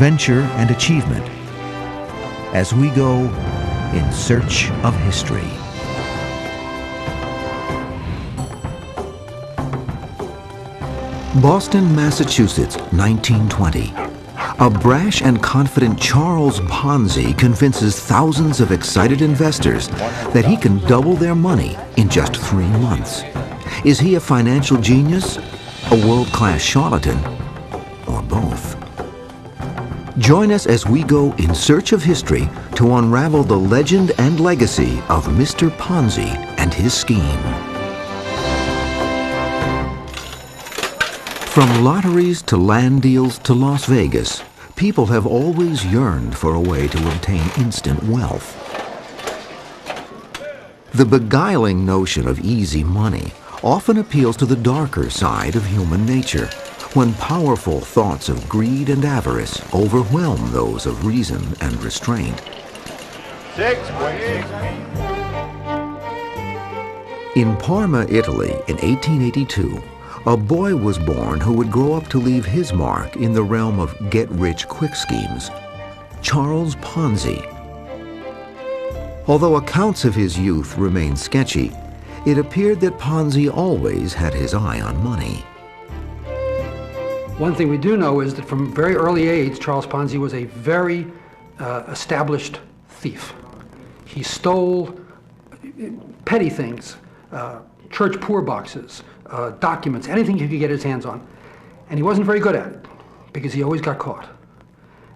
adventure and achievement as we go in search of history. Boston, Massachusetts, 1920. A brash and confident Charles Ponzi convinces thousands of excited investors that he can double their money in just 3 months. Is he a financial genius, a world-class charlatan, or both? Join us as we go in search of history to unravel the legend and legacy of Mr. Ponzi and his scheme. From lotteries to land deals to Las Vegas, people have always yearned for a way to obtain instant wealth. The beguiling notion of easy money often appeals to the darker side of human nature, when powerful thoughts of greed and avarice overwhelm those of reason and restraint. In Parma, Italy, in 1882, a boy was born who would grow up to leave his mark in the realm of get-rich-quick schemes, Charles Ponzi. Although accounts of his youth remain sketchy, it appeared that Ponzi always had his eye on money. One thing we do know is that from a very early age, Charles Ponzi was a very established thief. He stole petty things, church poor boxes, documents, anything he could get his hands on. And he wasn't very good at it because he always got caught.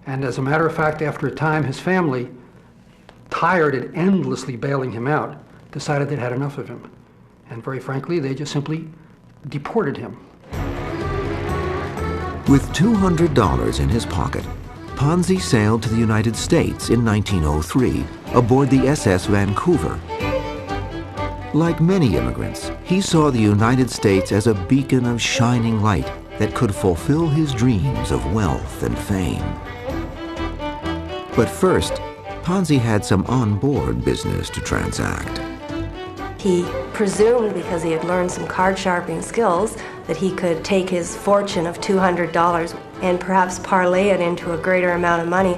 And as a matter of fact, after a time, his family, tired and endlessly bailing him out, decided they'd had enough of him. And very frankly, they just simply deported him. With $200 in his pocket, Ponzi sailed to the United States in 1903 aboard the SS Vancouver. Like many immigrants, he saw the United States as a beacon of shining light that could fulfill his dreams of wealth and fame. But first, Ponzi had some on-board business to transact. He presumed, because he had learned some card sharpening skills, that he could take his fortune of $200 and perhaps parlay it into a greater amount of money.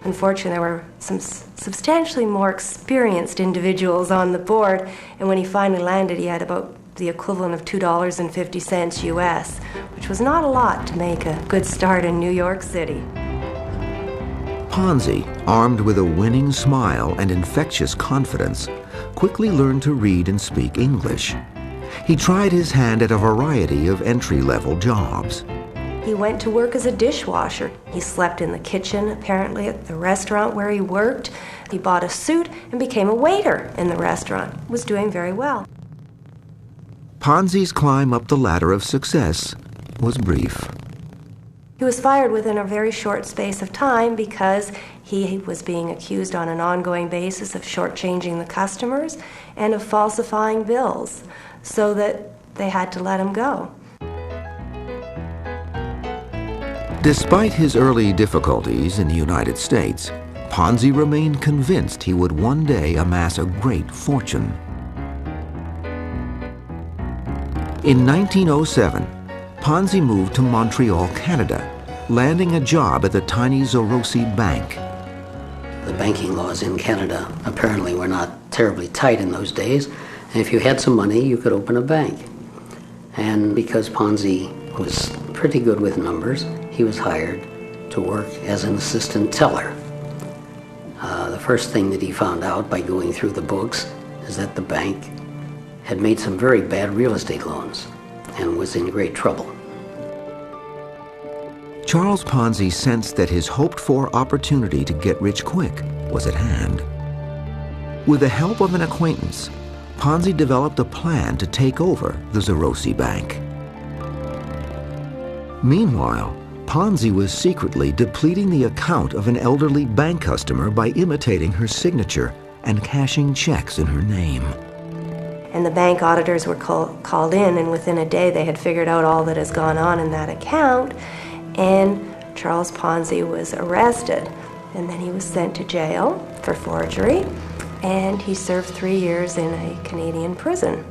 Unfortunately, there were some substantially more experienced individuals on the board, and when he finally landed, he had about the equivalent of $2.50 US, which was not a lot to make a good start in New York City. Ponzi, armed with a winning smile and infectious confidence, quickly learned to read and speak English. He tried his hand at a variety of entry-level jobs. He went to work as a dishwasher. He slept in the kitchen, apparently, at the restaurant where he worked. He bought a suit and became a waiter in the restaurant. Was doing very well. Ponzi's climb up the ladder of success was brief. He was fired within a very short space of time because he was being accused on an ongoing basis of shortchanging the customers and of falsifying bills, so that they had to let him go. Despite his early difficulties in the United States, Ponzi remained convinced he would one day amass a great fortune. In 1907, Ponzi moved to Montreal, Canada, landing a job at the tiny Zorosi Bank. The banking laws in Canada apparently were not terribly tight in those days, and if you had some money, you could open a bank. And because Ponzi was pretty good with numbers, he was hired to work as an assistant teller. The first thing that he found out by going through the books is that the bank had made some very bad real estate loans and was in great trouble. Charles Ponzi sensed that his hoped-for opportunity to get rich quick was at hand. With the help of an acquaintance, Ponzi developed a plan to take over the Zorosi Bank. Meanwhile, Ponzi was secretly depleting the account of an elderly bank customer by imitating her signature and cashing checks in her name. And the bank auditors were called in, and within a day they had figured out all that has gone on in that account, and Charles Ponzi was arrested. And then he was sent to jail for forgery, and he served 3 years in a Canadian prison.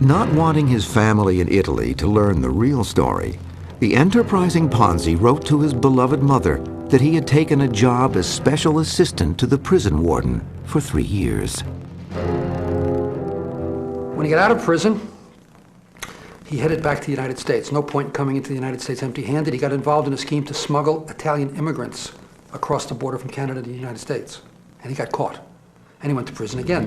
Not wanting his family in Italy to learn the real story, The enterprising Ponzi wrote to his beloved mother that he had taken a job as special assistant to the prison warden for 3 years. When he got out of prison, he headed back to the United States. No point in coming into the United States empty-handed. He got involved in a scheme to smuggle Italian immigrants across the border from Canada to the United States. And he got caught. And he went to prison again.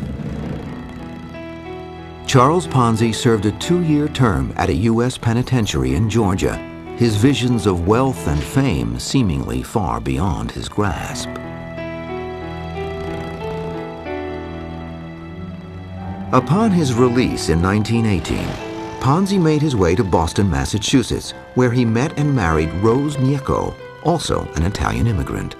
Charles Ponzi served a 2-year term at a U.S. penitentiary in Georgia, his visions of wealth and fame seemingly far beyond his grasp. Upon his release in 1918, Ponzi made his way to Boston, Massachusetts, where he met and married Rose Gnecco, also an Italian immigrant.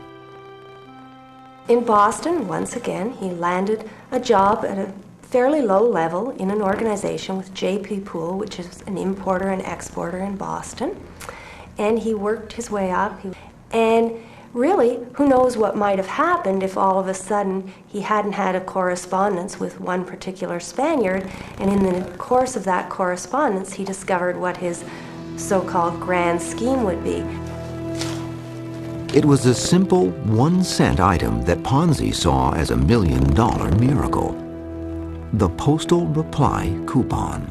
In Boston, once again, he landed a job at a fairly low level in an organization with J.P. Poole, which is an importer and exporter in Boston. And he worked his way up. And really, who knows what might have happened if all of a sudden he hadn't had a correspondence with one particular Spaniard, and in the course of that correspondence he discovered what his so-called grand scheme would be. It was a simple 1-cent item that Ponzi saw as a $1 million miracle: the postal reply coupon.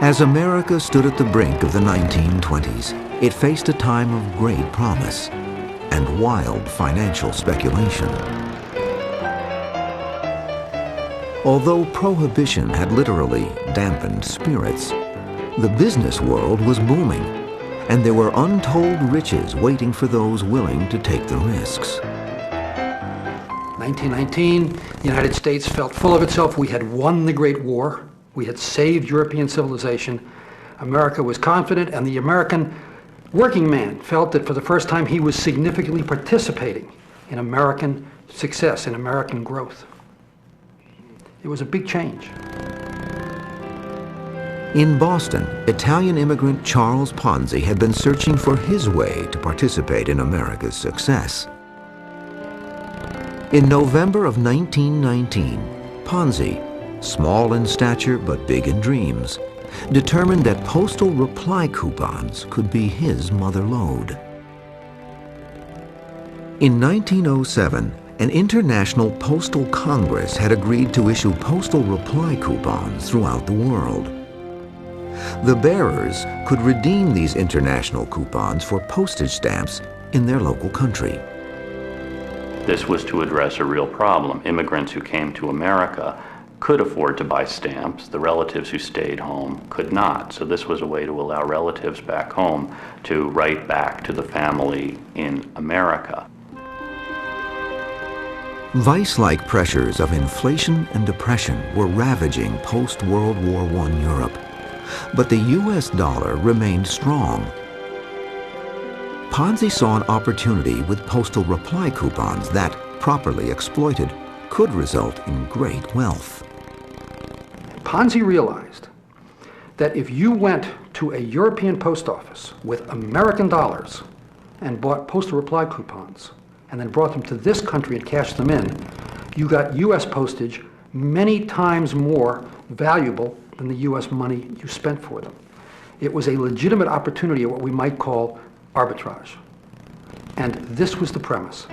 As America stood at the brink of the 1920s, it faced a time of great promise and wild financial speculation. Although prohibition had literally dampened spirits, the business world was booming, and there were untold riches waiting for those willing to take the risks. 1919, the United States felt full of itself. We had won the Great War. We had saved European civilization. America was confident, and the American working man felt that for the first time he was significantly participating in American success, in American growth. It was a big change. In Boston, Italian immigrant Charles Ponzi had been searching for his way to participate in America's success. In November of 1919, Ponzi, small in stature but big in dreams, determined that postal reply coupons could be his mother lode. In 1907, an international postal congress had agreed to issue postal reply coupons throughout the world. The bearers could redeem these international coupons for postage stamps in their local country. This was to address a real problem. Immigrants who came to America could afford to buy stamps. The relatives who stayed home could not. So this was a way to allow relatives back home to write back to the family in America. Vice-like pressures of inflation and depression were ravaging post-World War I Europe, but the U.S. dollar remained strong. Ponzi saw an opportunity with postal reply coupons that, properly exploited, could result in great wealth. Ponzi realized that if you went to a European post office with American dollars and bought postal reply coupons and then brought them to this country and cashed them in, you got U.S. postage many times more valuable than the U.S. money you spent for them. It was a legitimate opportunity of what we might call arbitrage. And this was the premise.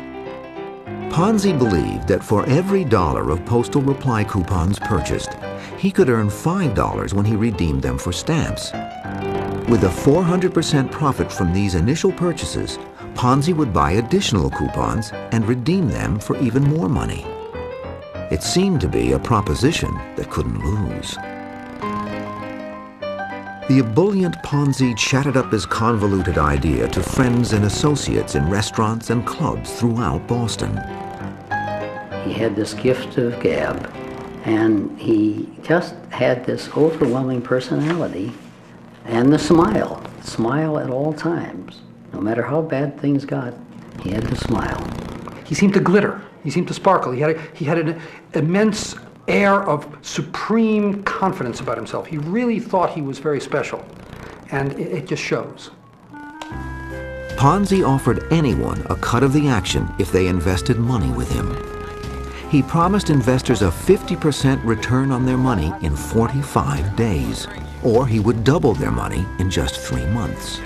Ponzi believed that for every $1 of postal reply coupons purchased, he could earn $5 when he redeemed them for stamps. With a 400% profit from these initial purchases, Ponzi would buy additional coupons and redeem them for even more money. It seemed to be a proposition that couldn't lose. The ebullient Ponzi chatted up his convoluted idea to friends and associates in restaurants and clubs throughout Boston. He had this gift of gab, and he just had this overwhelming personality and the smile at all times. No matter how bad things got, he had the smile. He seemed to glitter. He seemed to sparkle. He had an immense air of supreme confidence about himself. He really thought he was very special, and it just shows. Ponzi offered anyone a cut of the action if they invested money with him. He promised investors a 50% return on their money in 45 days, or he would double their money in just 3 months.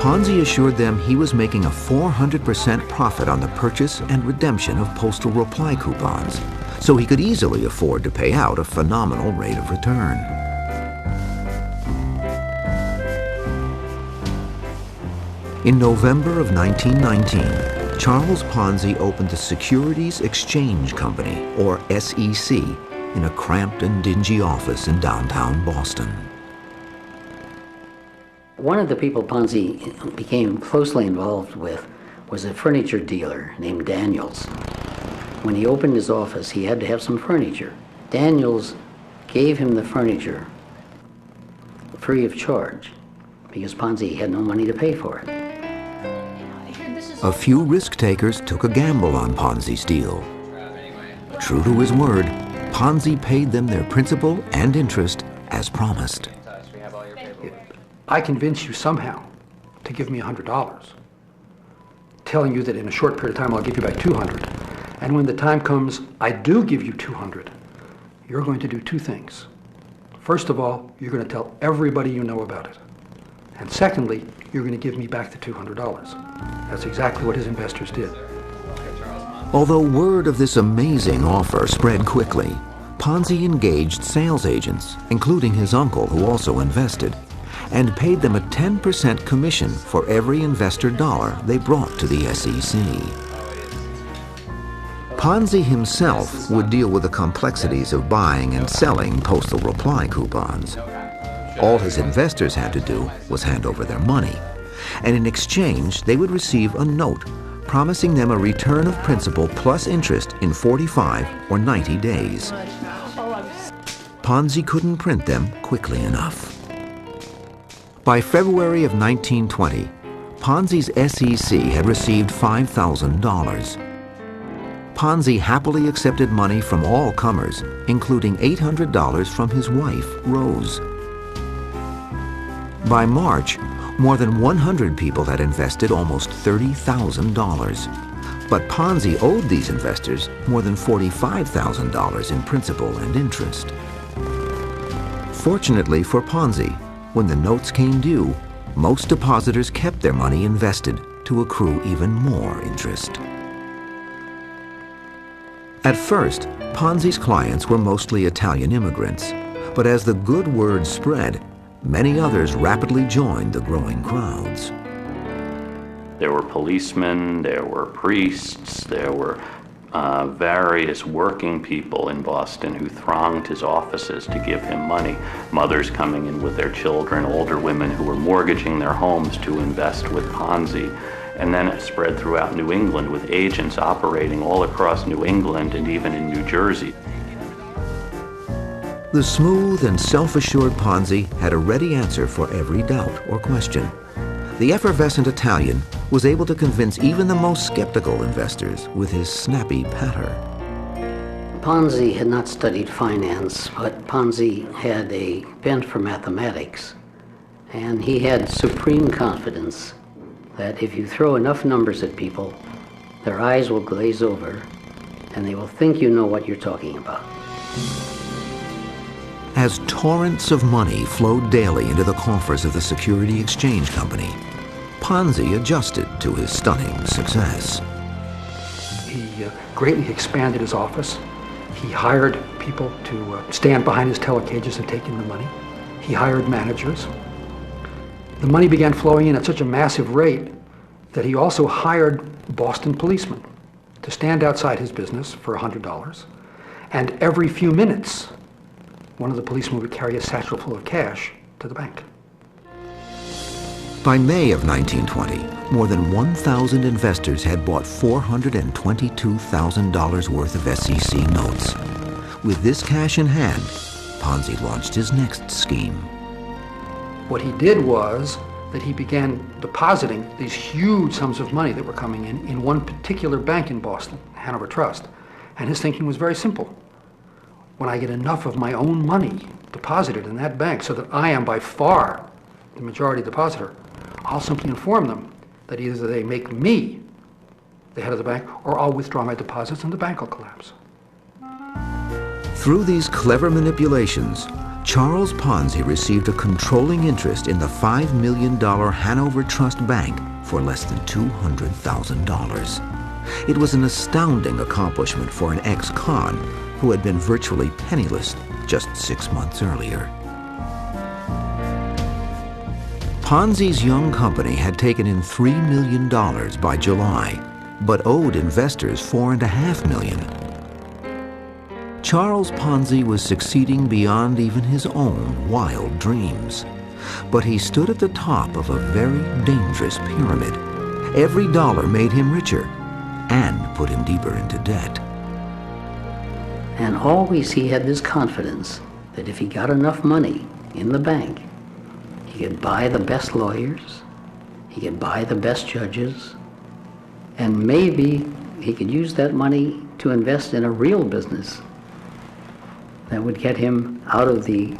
Ponzi assured them he was making a 400% profit on the purchase and redemption of postal reply coupons, so he could easily afford to pay out a phenomenal rate of return. In November of 1919, Charles Ponzi opened the Securities Exchange Company, or SEC, in a cramped and dingy office in downtown Boston. One of the people Ponzi became closely involved with was a furniture dealer named Daniels. When he opened his office, he had to have some furniture. Daniels gave him the furniture free of charge because Ponzi had no money to pay for it. A few risk-takers took a gamble on Ponzi's deal. True to his word, Ponzi paid them their principal and interest as promised. I convince you somehow to give me $100, telling you that in a short period of time I'll give you back $200. And when the time comes I do give you $200, you're going to do 2 things. First of all, you're going to tell everybody you know about it. And secondly, you're going to give me back the $200. That's exactly what his investors did. Although word of this amazing offer spread quickly, Ponzi engaged sales agents, including his uncle who also invested, and paid them a 10% commission for every investor dollar they brought to the SEC. Ponzi himself would deal with the complexities of buying and selling postal reply coupons. All his investors had to do was hand over their money, and in exchange they would receive a note promising them a return of principal plus interest in 45 or 90 days. Ponzi couldn't print them quickly enough. By February of 1920, Ponzi's SEC had received $5,000. Ponzi happily accepted money from all comers, including $800 from his wife, Rose. By March, more than 100 people had invested almost $30,000. But Ponzi owed these investors more than $45,000 in principal and interest. Fortunately for Ponzi, when the notes came due, most depositors kept their money invested to accrue even more interest. At first, Ponzi's clients were mostly Italian immigrants, but as the good word spread, many others rapidly joined the growing crowds. There were policemen, there were priests, there were various working people in Boston who thronged his offices to give him money. Mothers coming in with their children, older women who were mortgaging their homes to invest with Ponzi. And then it spread throughout New England with agents operating all across New England and even in New Jersey. The smooth and self-assured Ponzi had a ready answer for every doubt or question. The effervescent Italian was able to convince even the most skeptical investors with his snappy patter. Ponzi had not studied finance, but Ponzi had a bent for mathematics, and he had supreme confidence that if you throw enough numbers at people, their eyes will glaze over, and they will think you know what you're talking about. As torrents of money flowed daily into the coffers of the Security Exchange Company, Ponzi adjusted to his stunning success. He greatly expanded his office. He hired people to stand behind his telecages and take in the money. He hired managers. The money began flowing in at such a massive rate that he also hired Boston policemen to stand outside his business for $100. And every few minutes, one of the policemen would carry a satchel full of cash to the bank. By May of 1920, more than 1,000 investors had bought $422,000 worth of SEC notes. With this cash in hand, Ponzi launched his next scheme. What he did was that he began depositing these huge sums of money that were coming in one particular bank in Boston, Hanover Trust. And his thinking was very simple. When I get enough of my own money deposited in that bank so that I am by far the majority depositor, I'll simply inform them that either they make me the head of the bank, or I'll withdraw my deposits and the bank will collapse. Through these clever manipulations, Charles Ponzi received a controlling interest in the $5 million Hanover Trust Bank for less than $200,000. It was an astounding accomplishment for an ex-con who had been virtually penniless just 6 months earlier. Ponzi's young company had taken in $3 million by July, but owed investors $4.5 million. Charles Ponzi was succeeding beyond even his own wild dreams. But he stood at the top of a very dangerous pyramid. Every dollar made him richer and put him deeper into debt. And always he had this confidence that if he got enough money in the bank, he could buy the best lawyers, he could buy the best judges, and maybe he could use that money to invest in a real business that would get him out of the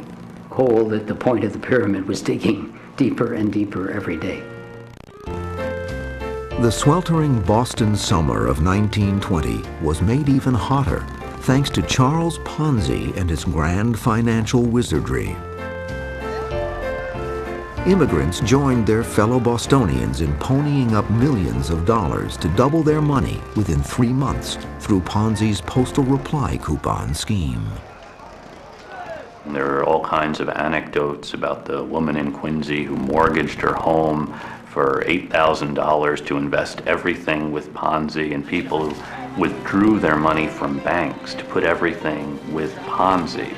hole that the point of the pyramid was digging deeper and deeper every day. The sweltering Boston summer of 1920 was made even hotter thanks to Charles Ponzi and his grand financial wizardry. Immigrants joined their fellow Bostonians in ponying up millions of dollars to double their money within 3 months through Ponzi's postal reply coupon scheme. There are all kinds of anecdotes about the woman in Quincy who mortgaged her home for $8,000 to invest everything with Ponzi, and people who withdrew their money from banks to put everything with Ponzi.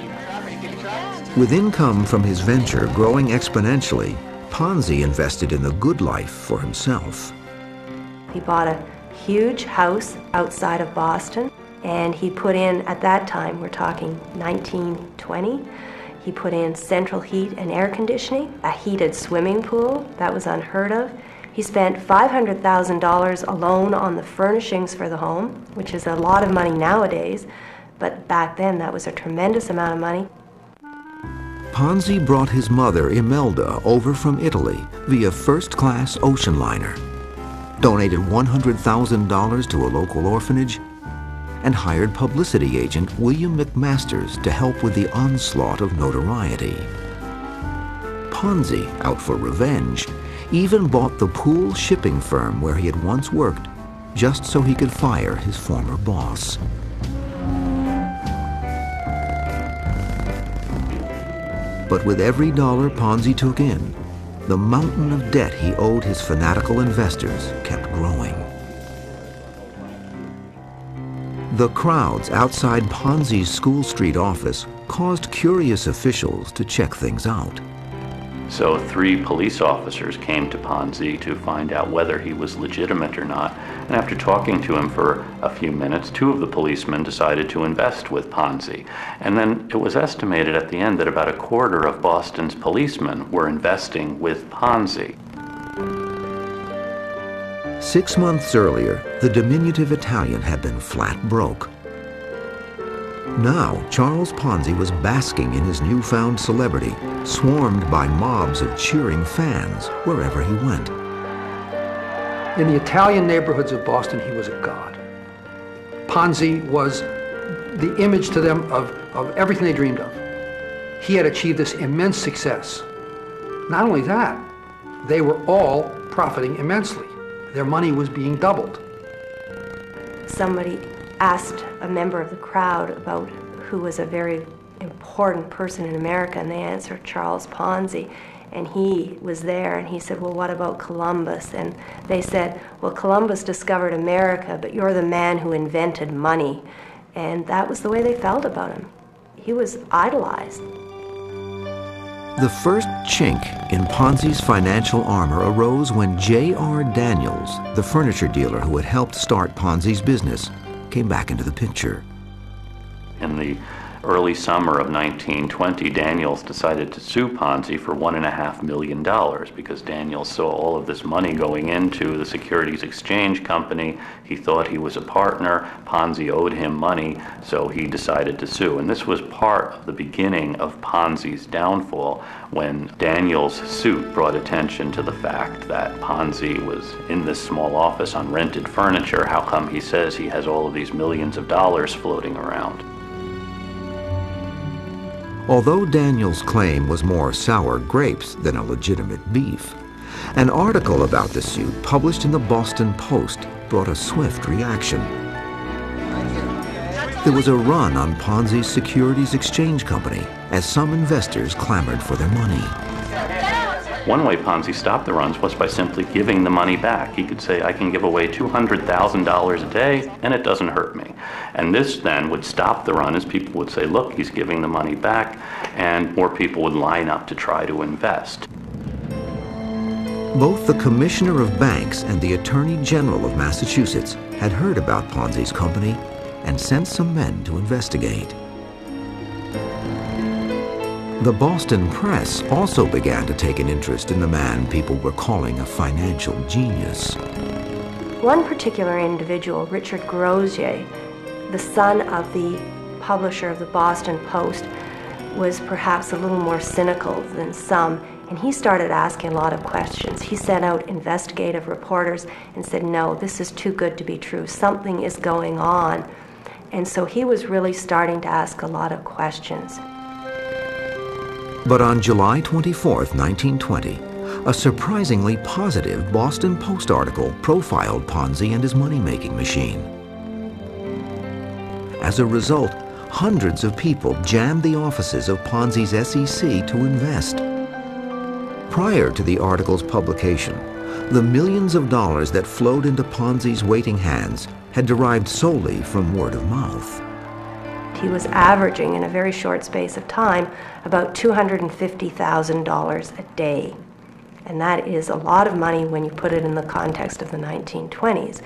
With income from his venture growing exponentially, Ponzi invested in the good life for himself. He bought a huge house outside of Boston, and he put in, at that time, we're talking 1920, he put in central heat and air conditioning, a heated swimming pool, that was unheard of. He spent $500,000 alone on the furnishings for the home, which is a lot of money nowadays, but back then that was a tremendous amount of money. Ponzi brought his mother Imelda over from Italy via first-class ocean liner, donated $100,000 to a local orphanage, and hired publicity agent William McMasters to help with the onslaught of notoriety. Ponzi, out for revenge, even bought the Poole shipping firm where he had once worked just so he could fire his former boss. But with every dollar Ponzi took in, the mountain of debt he owed his fanatical investors kept growing. The crowds outside Ponzi's School Street office caused curious officials to check things out. So 3 police officers came to Ponzi to find out whether he was legitimate or not. And after talking to him for a few minutes, 2 of the policemen decided to invest with Ponzi. And then it was estimated at the end that about a quarter of Boston's policemen were investing with Ponzi. 6 months earlier, the diminutive Italian had been flat broke. Now, Charles Ponzi was basking in his newfound celebrity, swarmed by mobs of cheering fans wherever he went. In the Italian neighborhoods of Boston, he was a god. Ponzi was the image to them of everything they dreamed of. He had achieved this immense success. Not only that, they were all profiting immensely. Their money was being doubled. Somebody asked a member of the crowd about who was a very important person in America, and they answered Charles Ponzi. And he was there, and he said, well, what about Columbus? And they said, well, Columbus discovered America, but you're the man who invented money. And that was the way they felt about him. He was idolized. The first chink in Ponzi's financial armor arose when J.R. Daniels, the furniture dealer who had helped start Ponzi's business, came back into the picture. In the early summer of 1920, Daniels decided to sue Ponzi for $1.5 million because Daniels saw all of this money going into the Securities Exchange Company. He thought he was a partner. Ponzi owed him money, so he decided to sue. And this was part of the beginning of Ponzi's downfall, when Daniels' suit brought attention to the fact that Ponzi was in this small office on rented furniture. How come he says he has all of these millions of dollars floating around? Although Daniels' claim was more sour grapes than a legitimate beef, an article about the suit published in the Boston Post brought a swift reaction. There was a run on Ponzi's Securities Exchange Company as some investors clamored for their money. One way Ponzi stopped the runs was by simply giving the money back. He could say, I can give away $200,000 a day and it doesn't hurt me. And this then would stop the run, as people would say, look, he's giving the money back, and more people would line up to try to invest. Both the Commissioner of Banks and the Attorney General of Massachusetts had heard about Ponzi's company and sent some men to investigate. The Boston press also began to take an interest in the man people were calling a financial genius. One particular individual, Richard Grosier, the son of the publisher of the Boston Post, was perhaps a little more cynical than some, and he started asking a lot of questions. He sent out investigative reporters and said, no, this is too good to be true. Something is going on. And so he was really starting to ask a lot of questions. But on July 24, 1920, a surprisingly positive Boston Post article profiled Ponzi and his money-making machine. As a result, hundreds of people jammed the offices of Ponzi's SEC to invest. Prior to the article's publication, the millions of dollars that flowed into Ponzi's waiting hands had derived solely from word of mouth. He was averaging, in a very short space of time, about $250,000 a day. And that is a lot of money when you put it in the context of the 1920s.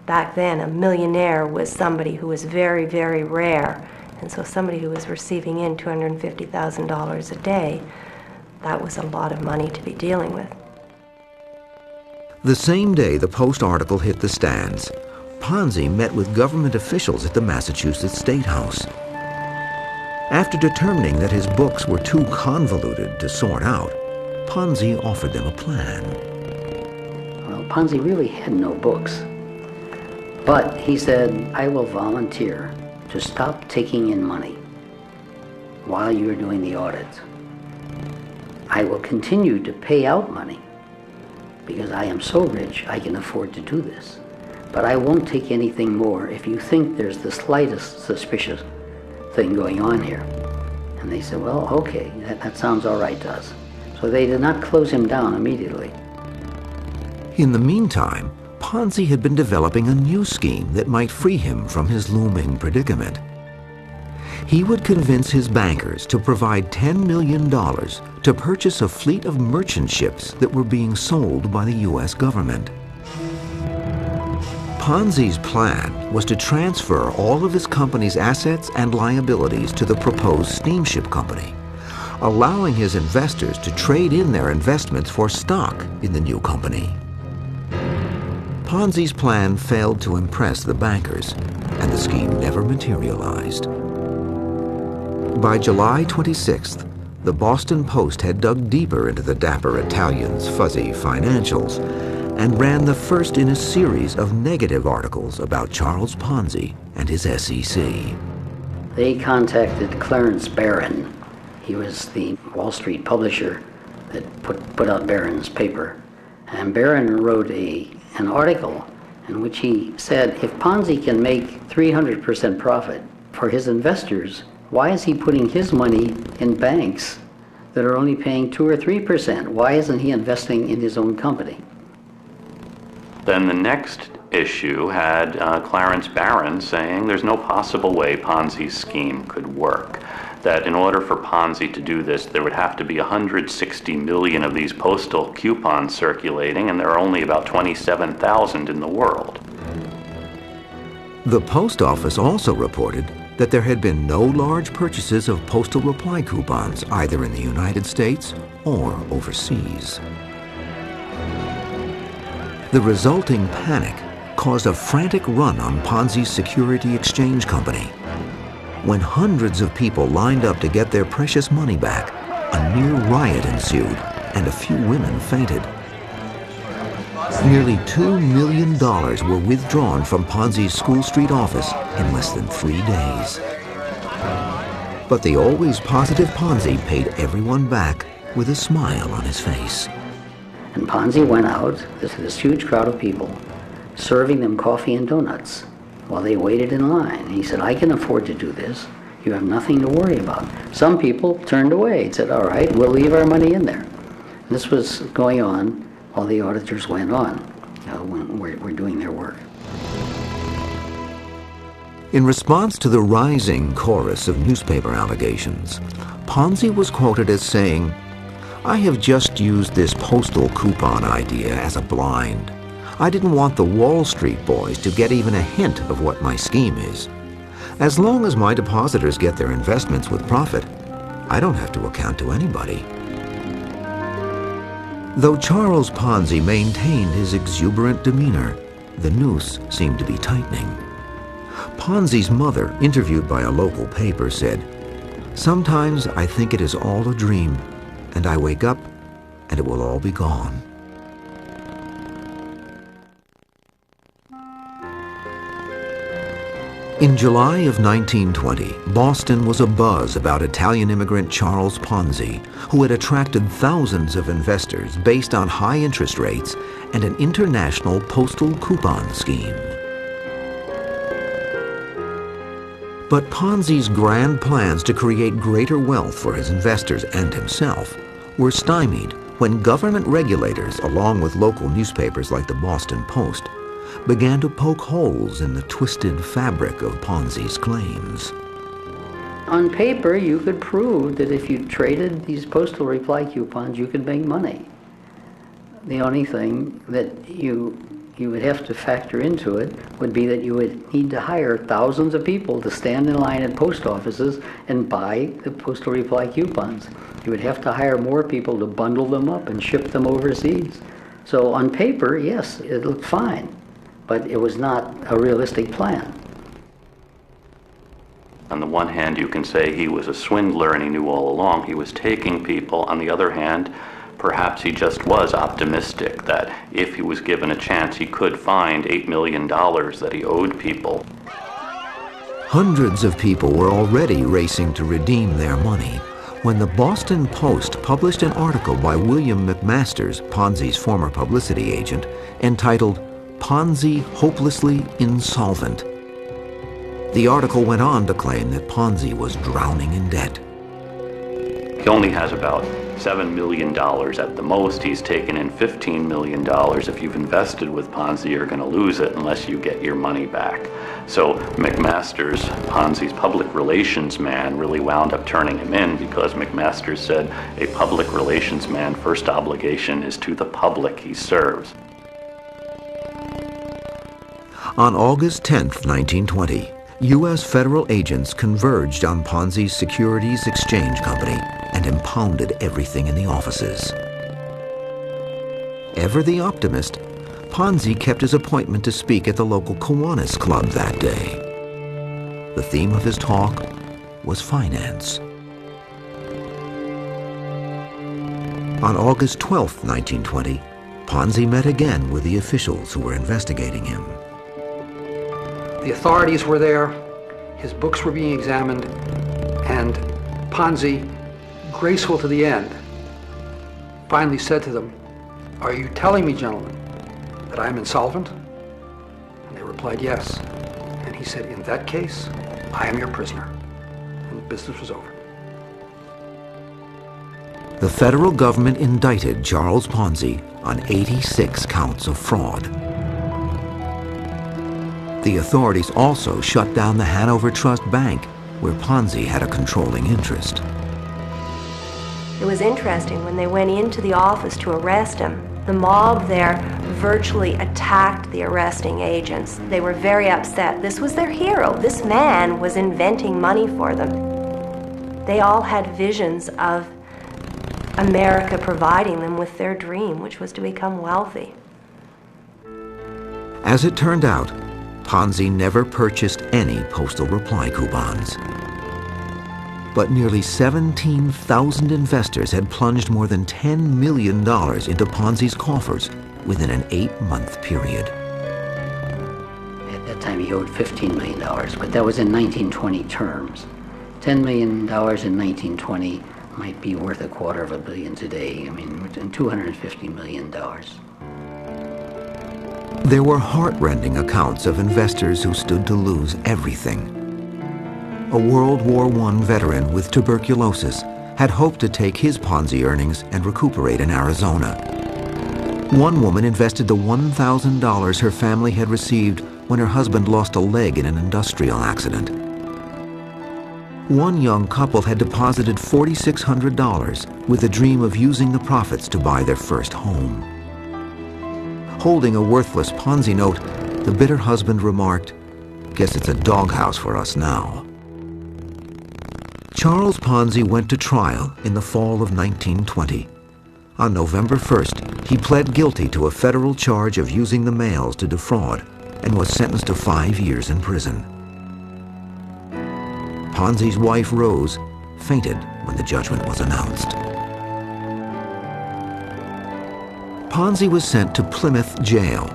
Back then, a millionaire was somebody who was very, very rare. And so somebody who was receiving in $250,000 a day, that was a lot of money to be dealing with. The same day the Post article hit the stands, Ponzi met with government officials at the Massachusetts State House. After determining that his books were too convoluted to sort out, Ponzi offered them a plan. Well, Ponzi really had no books. But he said, I will volunteer to stop taking in money while you're doing the audit. I will continue to pay out money because I am so rich I can afford to do this. But I won't take anything more if you think there's the slightest suspicious thing going on here. And they said, well, okay, that sounds all right to us. So they did not close him down immediately. In the meantime, Ponzi had been developing a new scheme that might free him from his looming predicament. He would convince his bankers to provide $10 million to purchase a fleet of merchant ships that were being sold by the U.S. government. Ponzi's plan was to transfer all of his company's assets and liabilities to the proposed steamship company, allowing his investors to trade in their investments for stock in the new company. Ponzi's plan failed to impress the bankers, and the scheme never materialized. By July 26th, the Boston Post had dug deeper into the dapper Italian's fuzzy financials and ran the first in a series of negative articles about Charles Ponzi and his SEC. They contacted Clarence Barron. He was the Wall Street publisher that put out Barron's paper. And Barron wrote an article in which he said, if Ponzi can make 300% profit for his investors, why is he putting his money in banks that are only paying 2 or 3%? Why isn't he investing in his own company? Then the next issue had Clarence Barron saying there's no possible way Ponzi's scheme could work. That in order for Ponzi to do this, there would have to be 160 million of these postal coupons circulating, and there are only about 27,000 in the world. The post office also reported that there had been no large purchases of postal reply coupons either in the United States or overseas. The resulting panic caused a frantic run on Ponzi's security exchange company. When hundreds of people lined up to get their precious money back, a near riot ensued and a few women fainted. Nearly $2 million were withdrawn from Ponzi's School Street office in less than 3 days. But the always positive Ponzi paid everyone back with a smile on his face. And Ponzi went out to this huge crowd of people, serving them coffee and donuts while they waited in line. He said, I can afford to do this. You have nothing to worry about. Some people turned away and said, all right, we'll leave our money in there. And this was going on while the auditors went on, when we're doing their work. In response to the rising chorus of newspaper allegations, Ponzi was quoted as saying, I have just used this postal coupon idea as a blind. I didn't want the Wall Street boys to get even a hint of what my scheme is. As long as my depositors get their investments with profit, I don't have to account to anybody. Though Charles Ponzi maintained his exuberant demeanor, the noose seemed to be tightening. Ponzi's mother, interviewed by a local paper, said, sometimes I think it is all a dream, and I wake up and it will all be gone. In July of 1920, Boston was abuzz about Italian immigrant Charles Ponzi, who had attracted thousands of investors based on high interest rates and an international postal coupon scheme. But Ponzi's grand plans to create greater wealth for his investors and himself were stymied when government regulators, along with local newspapers like the Boston Post, began to poke holes in the twisted fabric of Ponzi's claims. On paper, you could prove that if you traded these postal reply coupons, you could make money. The only thing that you would have to factor into it would be that you would need to hire thousands of people to stand in line at post offices and buy the postal reply coupons. You would have to hire more people to bundle them up and ship them overseas. So on paper, yes, it looked fine, but it was not a realistic plan. On the one hand, you can say he was a swindler and he knew all along he was taking people. On the other hand, perhaps he just was optimistic that if he was given a chance, he could find $8 million that he owed people. Hundreds of people were already racing to redeem their money when the Boston Post published an article by William McMasters, Ponzi's former publicity agent, entitled Ponzi Hopelessly Insolvent. The article went on to claim that Ponzi was drowning in debt. He only has about $7 million at the most. He's taken in $15 million. If you've invested with Ponzi, you're going to lose it unless you get your money back. So McMasters, Ponzi's public relations man, really wound up turning him in because McMasters said a public relations man's first obligation is to the public he serves. On August 10, 1920, U.S. federal agents converged on Ponzi's Securities Exchange Company and impounded everything in the offices. Ever the optimist, Ponzi kept his appointment to speak at the local Kiwanis Club that day. The theme of his talk was finance. On August 12, 1920, Ponzi met again with the officials who were investigating him. The authorities were there, his books were being examined, and Ponzi, graceful to the end, finally said to them, "Are you telling me, gentlemen, that I am insolvent?" And they replied, "Yes." And he said, "In that case, I am your prisoner." And the business was over. The federal government indicted Charles Ponzi on 86 counts of fraud. The authorities also shut down the Hanover Trust Bank, where Ponzi had a controlling interest. It was interesting when they went into the office to arrest him. The mob there virtually attacked the arresting agents. They were very upset. This was their hero. This man was inventing money for them. They all had visions of America providing them with their dream, which was to become wealthy. As it turned out, Ponzi never purchased any postal reply coupons. But nearly 17,000 investors had plunged more than $10 million into Ponzi's coffers within an 8-month period. At that time he owed $15 million, but that was in 1920 terms. $10 million in 1920 might be worth $250 million today. I mean, $250 million. There were heart-rending accounts of investors who stood to lose everything. A World War I veteran with tuberculosis had hoped to take his Ponzi earnings and recuperate in Arizona. One woman invested the $1,000 her family had received when her husband lost a leg in an industrial accident. One young couple had deposited $4,600 with the dream of using the profits to buy their first home. Holding a worthless Ponzi note, the bitter husband remarked, "Guess it's a doghouse for us now." Charles Ponzi went to trial in the fall of 1920. On November 1st, he pled guilty to a federal charge of using the mails to defraud and was sentenced to 5 years in prison. Ponzi's wife, Rose, fainted when the judgment was announced. Ponzi was sent to Plymouth Jail,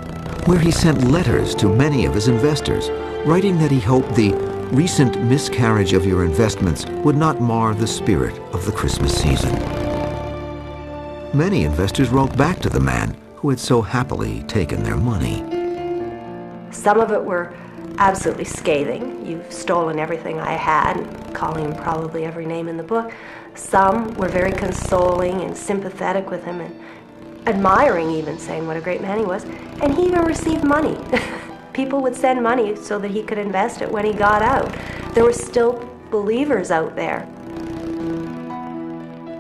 where he sent letters to many of his investors, writing that he hoped the recent miscarriage of your investments would not mar the spirit of the Christmas season. Many investors wrote back to the man who had so happily taken their money. Some of it were absolutely scathing. "You've stolen everything I had," calling him probably every name in the book. Some were very consoling and sympathetic with him and admiring, even saying what a great man he was. And he even received money. People would send money so that he could invest it when he got out. There were still believers out there.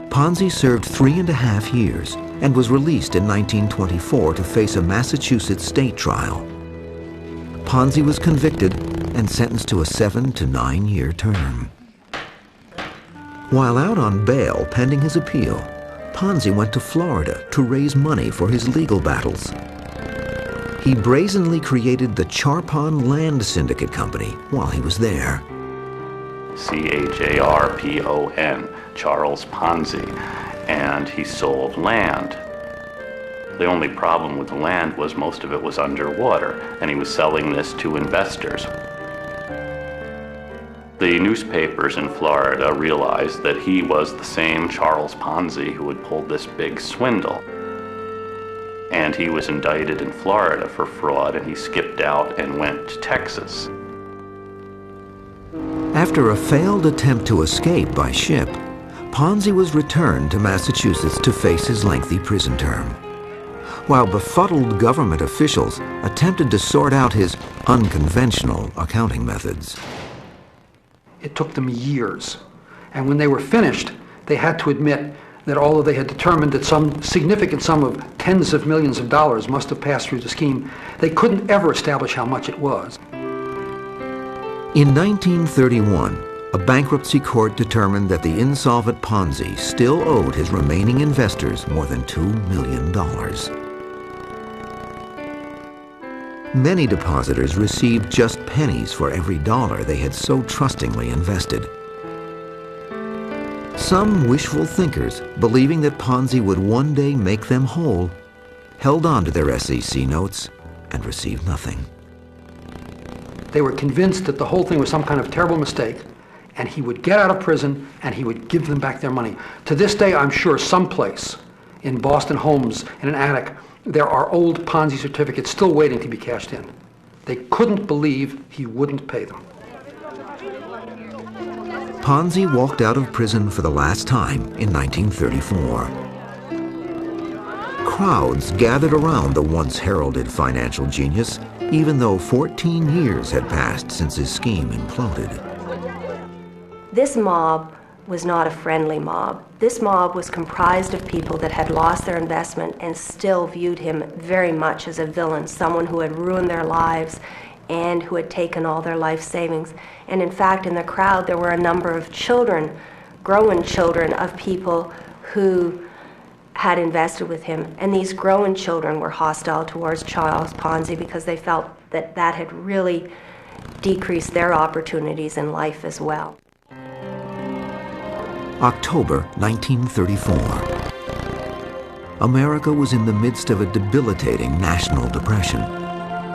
Ponzi served 3.5 years and was released in 1924 to face a Massachusetts state trial. Ponzi was convicted and sentenced to a 7 to 9 year term. While out on bail pending his appeal, Ponzi went to Florida to raise money for his legal battles. He brazenly created the Charpon Land Syndicate Company while he was there. Charpon, Charles Ponzi, and he sold land. The only problem with the land was most of it was underwater, and he was selling this to investors. The newspapers in Florida realized that he was the same Charles Ponzi who had pulled this big swindle. And he was indicted in Florida for fraud, and he skipped out and went to Texas. After a failed attempt to escape by ship, Ponzi was returned to Massachusetts to face his lengthy prison term. While befuddled government officials attempted to sort out his unconventional accounting methods. It took them years. And when they were finished, they had to admit that although they had determined that some significant sum of tens of millions of dollars must have passed through the scheme, they couldn't ever establish how much it was. In 1931, a bankruptcy court determined that the insolvent Ponzi still owed his remaining investors more than $2 million. Many depositors received just pennies for every dollar they had so trustingly invested. Some wishful thinkers, believing that Ponzi would one day make them whole, held on to their SEC notes and received nothing. They were convinced that the whole thing was some kind of terrible mistake, and he would get out of prison and he would give them back their money. To this day, I'm sure someplace in Boston homes in an attic, there are old Ponzi certificates still waiting to be cashed in. They couldn't believe he wouldn't pay them. Ponzi walked out of prison for the last time in 1934. Crowds gathered around the once heralded financial genius, even though 14 years had passed since his scheme imploded. This mob was not a friendly mob. This mob was comprised of people that had lost their investment and still viewed him very much as a villain, someone who had ruined their lives and who had taken all their life savings. And in fact, in the crowd, there were a number of children, grown children of people who had invested with him. And these grown children were hostile towards Charles Ponzi because they felt that that had really decreased their opportunities in life as well. October 1934. America was in the midst of a debilitating national depression,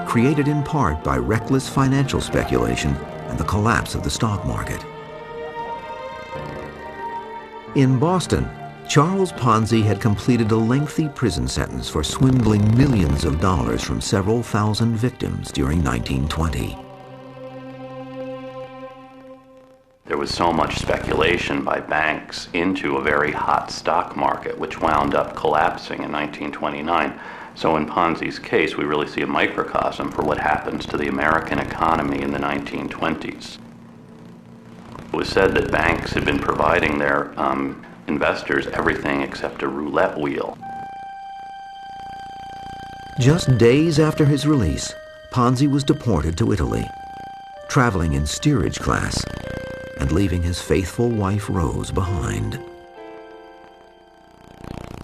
created in part by reckless financial speculation and the collapse of the stock market. In Boston, Charles Ponzi had completed a lengthy prison sentence for swindling millions of dollars from several thousand victims during 1920. There was so much speculation by banks into a very hot stock market, which wound up collapsing in 1929. So in Ponzi's case, we really see a microcosm for what happens to the American economy in the 1920s. It was said that banks had been providing their investors everything except a roulette wheel. Just days after his release, Ponzi was deported to Italy, traveling in steerage class and leaving his faithful wife Rose behind.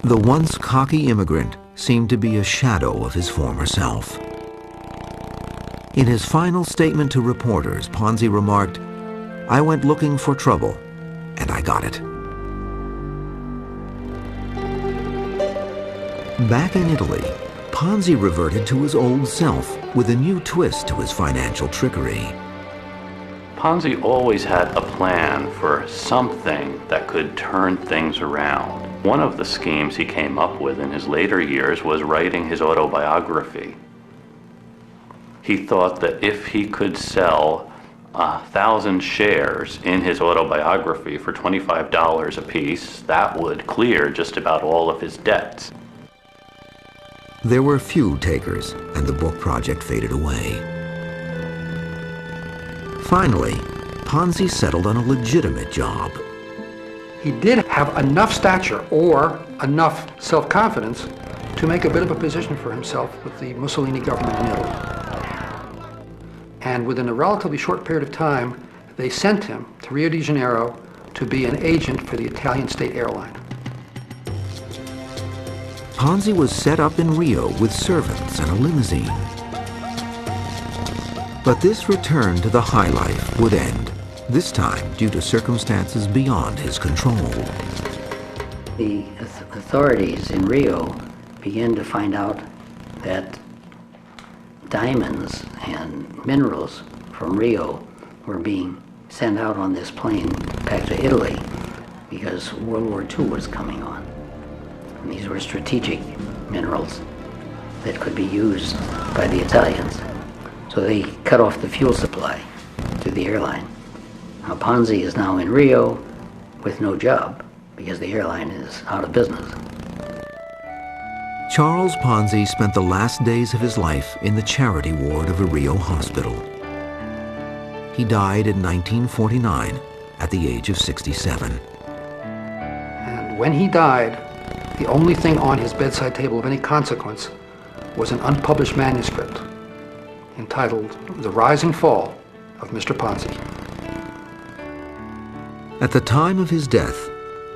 The once cocky immigrant seemed to be a shadow of his former self. In his final statement to reporters, Ponzi remarked, "I went looking for trouble, and I got it." Back in Italy, Ponzi reverted to his old self with a new twist to his financial trickery. Ponzi always had a plan for something that could turn things around. One of the schemes he came up with in his later years was writing his autobiography. He thought that if he could sell 1,000 shares in his autobiography for $25 apiece, that would clear just about all of his debts. There were few takers, and the book project faded away. Finally, Ponzi settled on a legitimate job. He did have enough stature or enough self-confidence to make a bit of a position for himself with the Mussolini government in Italy. And within a relatively short period of time, they sent him to Rio de Janeiro to be an agent for the Italian state airline. Ponzi was set up in Rio with servants and a limousine. But this return to the high life would end, this time due to circumstances beyond his control. The authorities in Rio began to find out that diamonds and minerals from Rio were being sent out on this plane back to Italy because World War II was coming on. And these were strategic minerals that could be used by the Italians. So they cut off the fuel supply to the airline. Now Ponzi is now in Rio with no job because the airline is out of business. Charles Ponzi spent the last days of his life in the charity ward of a Rio hospital. He died in 1949 at the age of 67. And when he died, the only thing on his bedside table of any consequence was an unpublished manuscript entitled The Rise and Fall of Mr. Ponzi. At the time of his death,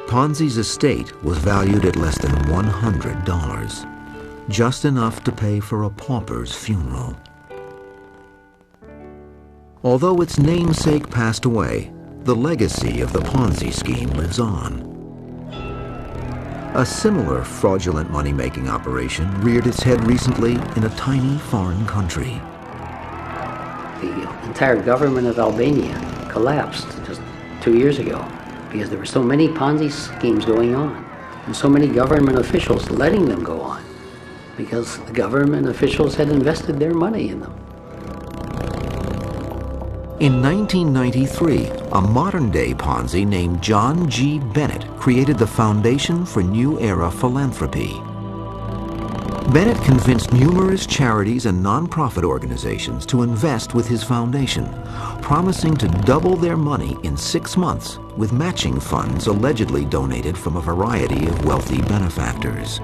Ponzi's estate was valued at less than $100, just enough to pay for a pauper's funeral. Although its namesake passed away, the legacy of the Ponzi scheme lives on. A similar fraudulent money-making operation reared its head recently in a tiny foreign country. The entire government of Albania collapsed just 2 years ago because there were so many Ponzi schemes going on and so many government officials letting them go on because the government officials had invested their money in them. In 1993, a modern-day Ponzi named John G. Bennett created the Foundation for New Era Philanthropy. Bennett convinced numerous charities and nonprofit organizations to invest with his foundation, promising to double their money in 6 months with matching funds allegedly donated from a variety of wealthy benefactors.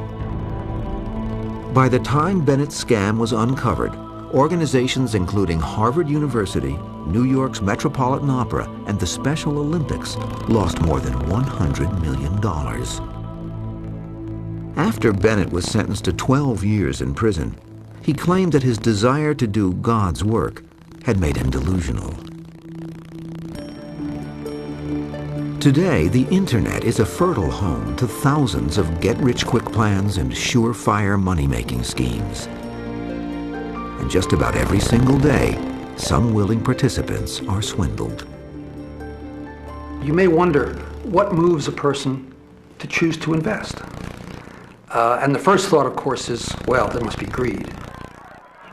By the time Bennett's scam was uncovered, organizations including Harvard University, New York's Metropolitan Opera, and the Special Olympics lost more than $100 million. After Bennett was sentenced to 12 years in prison, he claimed that his desire to do God's work had made him delusional. Today, the internet is a fertile home to thousands of get-rich-quick plans and surefire money-making schemes. And just about every single day, some willing participants are swindled. You may wonder what moves a person to choose to invest. And the first thought, of course, is, well, there must be greed.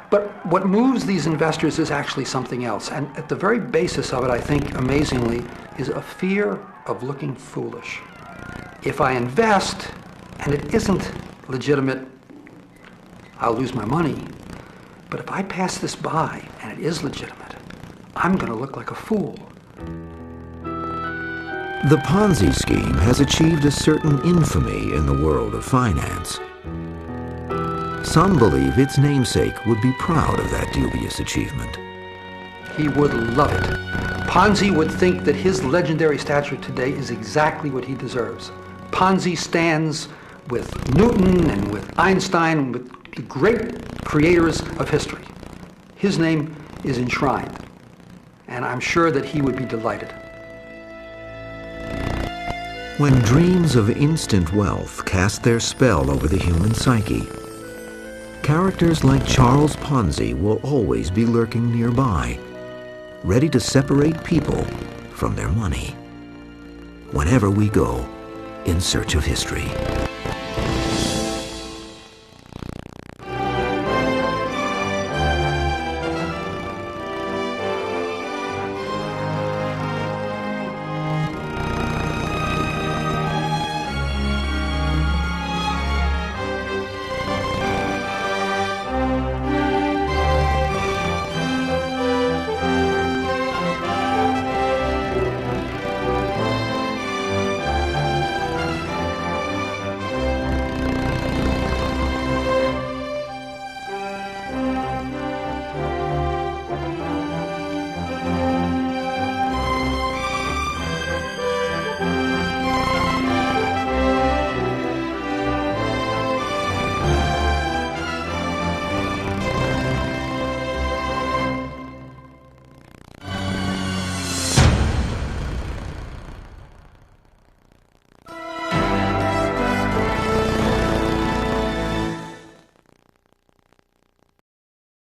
But what moves these investors is actually something else. And at the very basis of it, I think, amazingly, is a fear of looking foolish. If I invest and it isn't legitimate, I'll lose my money. But if I pass this by and it is legitimate, I'm going to look like a fool. The Ponzi scheme has achieved a certain infamy in the world of finance. Some believe its namesake would be proud of that dubious achievement. He would love it. Ponzi would think that his legendary stature today is exactly what he deserves. Ponzi stands with Newton and with Einstein, with the great creators of history. His name is enshrined, and I'm sure that he would be delighted. When dreams of instant wealth cast their spell over the human psyche, characters like Charles Ponzi will always be lurking nearby, ready to separate people from their money, whenever we go in search of history.